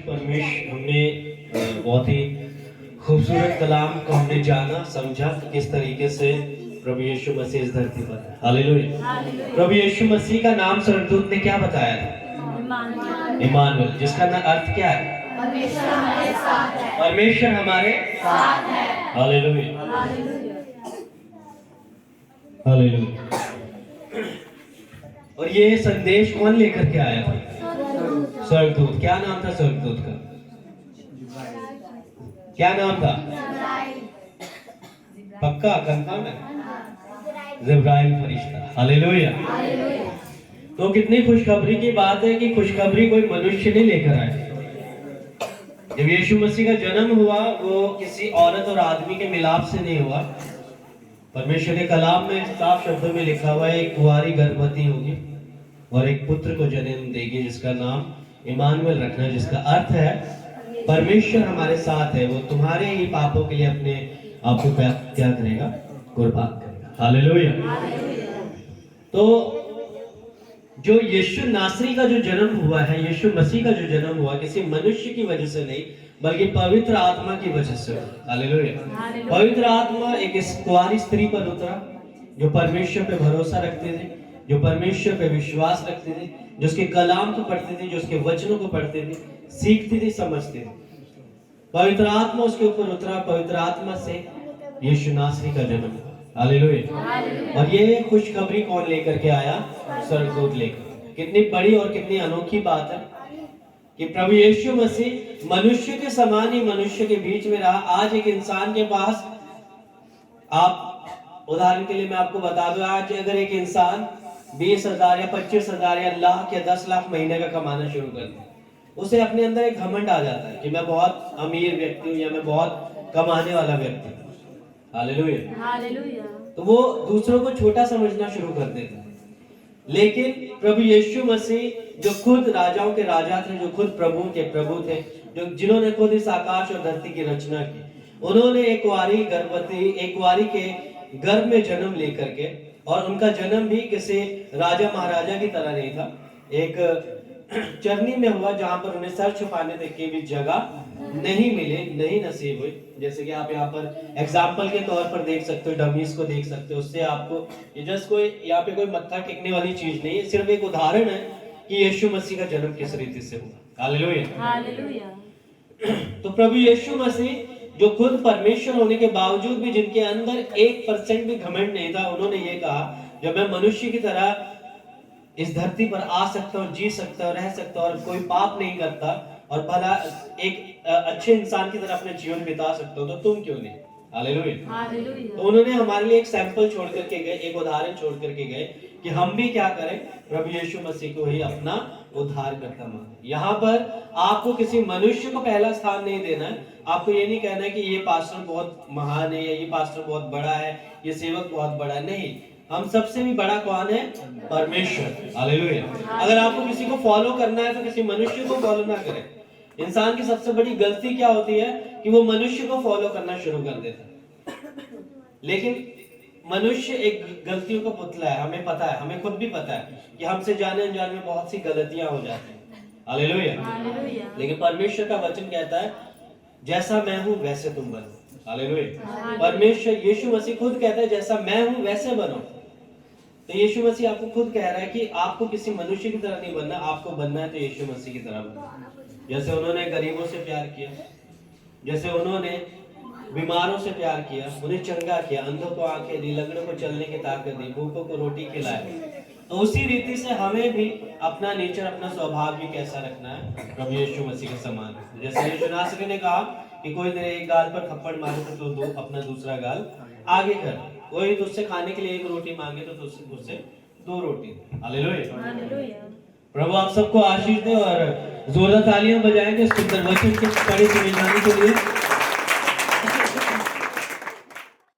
परमेश्वर हमने बहुत ही खूबसूरत कलाम को हमने जाना समझा कि किस तरीके से प्रभु यीशु मसीह इस धरती पर है। हालेलुया। प्रभु यीशु मसीह का नाम स्वर्गदूत ने क्या बताया था? इमानुएल, जिसका अर्थ क्या है? परमेश्वर हमारे साथ है। परमेश्वर हमारे साथ है। Hallelujah, hallelujah. और ये संदेश कौन लेकर के आया था? स्वर्गदूत। क्या नाम था स्वर्गदूत का? क्या नाम था? पक्का कंफर्म है? जिब्राइल फरिश्ता। हालेलुया। तो कितनी खुशखबरी की बात है कि खुशखबरी कोई मनुष्य नहीं लेकर आया। जब यीशु मसीह का जन्म हुआ वो किसी औरत और आदमी के मिलाप से नहीं हुआ। परमेश्वर के कलाम में साफ शब्दों में लिखा हुआ है, एक कुंवारी गर्भवती होगी और एक पुत्र को जन्म देगी जिसका नाम इमानुएल रखना, जिसका अर्थ है परमेश्वर हमारे साथ है। वो तुम्हारे ही पापों के लिए अपने आप को क्या करेगा? कुर्बान करेगा। हालेलुया। तो जो यीशु नासरी का जो जन्म हुआ है, यीशु मसीह का जो जन्म हुआ, किसी मनुष्य की वजह से नहीं बल्कि पवित्र आत्मा की वजह से। हालेलुया। पवित्र आत्मा एक कुंवारी स्त्री पर उतरा जो परमेश्वर पे भरोसा रखते थे, जो परमेश्वर पे विश्वास रखते थे, जो उसके कलाम को पढ़ते थे, जो उसके वचनों को पढ़ते थे, सीखते थे, समझते थे। पवित्र आत्मा उसके ऊपर उतरा। पवित्र आत्मा से यीशु नासरी का जन्म हुआ। हालेलुया। और ये खुशखबरी कौन लेकर के आया? स्वर्गदूत लेकर। कितनी बड़ी और कितनी अनोखी बात है कि प्रभु यीशु मसीह मनुष्य के समान ही मनुष्य के बीच में रहा। आज एक इंसान के पास, आप उदाहरण के लिए मैं आपको बता दूं, आज अगर एक इंसान 20,000 या 25,000 या लाख या 10 लाख महीने का कमाना शुरू कर दे, उसे अपने अंदर एक घमंड आ जाता है कि मैं बहुत अमीर व्यक्ति हूँ या मैं बहुत कमाने वाला व्यक्ति हूँ। हालेलुया। तो वो दूसरों को छोटा समझना शुरू कर देता है। लेकिन प्रभु यीशु मसीह जो खुद राजाओं के राजा थे, जो खुद प्रभु के प्रभु थे, जो जिन्होंने खुद इस आकाश और धरती की रचना की, उन्होंने एक कुंवारी के गर्भ में जन्म लेकर के, और उनका जन्म भी किसी राजा महाराजा की तरह नहीं था, एक चरनी में हुआ जहां पर उन्हें सर छुपाने तक की भी जगह नहीं मिली, नहीं नसीब हुई। जैसे कि आप यहाँ पर एग्जाम्पल के तौर पर देख सकते हो, डमीज को देख सकते हो। उससे आपको ये जस्ट कोई यहाँ पे कोई मत्था टेकने वाली चीज नहीं है, सिर्फ एक उदाहरण है कि यीशु मसीह का जन्म किस रीति से हुआ। हालेलुया। तो प्रभु यीशु मसीह जो खुद परमेश्वर होने के बावजूद भी, जिनके अंदर 1% भी घमंड नहीं था, उन्होंने ये कहा जब मैं मनुष्य की तरह इस धरती पर आ सकता हूँ, जी सकता हूँ, रह सकता हूँ और कोई पाप नहीं करता और भला एक अच्छे इंसान की तरह अपने जीवन बिता सकता हूँ, तो तुम क्यों नहीं? हालेलुया। तो उन्होंने हमारे लिए एक सैंपल छोड़ करके गए, एक उदाहरण छोड़ करके गए कि हम भी क्या करें, प्रभु यीशु मसीह को ही अपना उद्धारकर्ता माने। यहाँ पर आपको किसी मनुष्य को पहला स्थान नहीं देना है। आपको ये नहीं कहना है कि ये पास्टर बहुत महान है या ये पास्टर बहुत बड़ा है, ये सेवक बहुत बड़ा है। नहीं, हम सबसे भी बड़ा कौन है? परमेश्वर। हालेलुया। अगर आपको किसी को फॉलो करना है तो किसी मनुष्य को फॉलो ना करें। इंसान की सबसे बड़ी गलती क्या होती है कि वो मनुष्य को फॉलो करना शुरू कर देता है। लेकिन मनुष्य एक गलतियों का पुतला है। हमें पता है, हमें खुद भी पता है कि हमसे जाने अनजाने में बहुत सी गलतियां हो जाती हैं। हालेलुया। लेकिन परमेश्वर का वचन कहता है जैसा मैं हूं वैसे तुम बनो। हालेलुया। परमेश्वर यीशु मसीह खुद कहता है जैसा मैं हूं वैसे बनो। तो यीशु मसीह आपको खुद कह रहा है कि आपको किसी मनुष्य की तरह नहीं बनना, आपको बनना है तो यीशु मसीह की तरह बनना। जैसे उन्होंने गरीबों से प्यार किया, जैसे उन्होंने बीमारों से प्यार किया, उन्हें चंगा किया, अंधों को आंखें दी, लंगड़ों को चलने की ताकत दी, भूखों को रोटी खिलाई, तो उसी रीति से हमें भी अपना नेचर, अपना स्वभाव भी कैसा रखना है? प्रभु यीशु मसीह के समान। जैसे यीशु नासरी ने कहा कि कोई तेरे एक गाल पर थप्पड़ मारे तो तू अपना दूसरा गाल आगे कर, कोई तुझसे खाने के लिए एक रोटी मांगे तो तुझसे 2 रोटी। हालेलुया। प्रभु आप सबको आशीष दे और जोरदार तालियां बजाएंगे सुंदर वचन के पढ़े सुने जाने के लिए।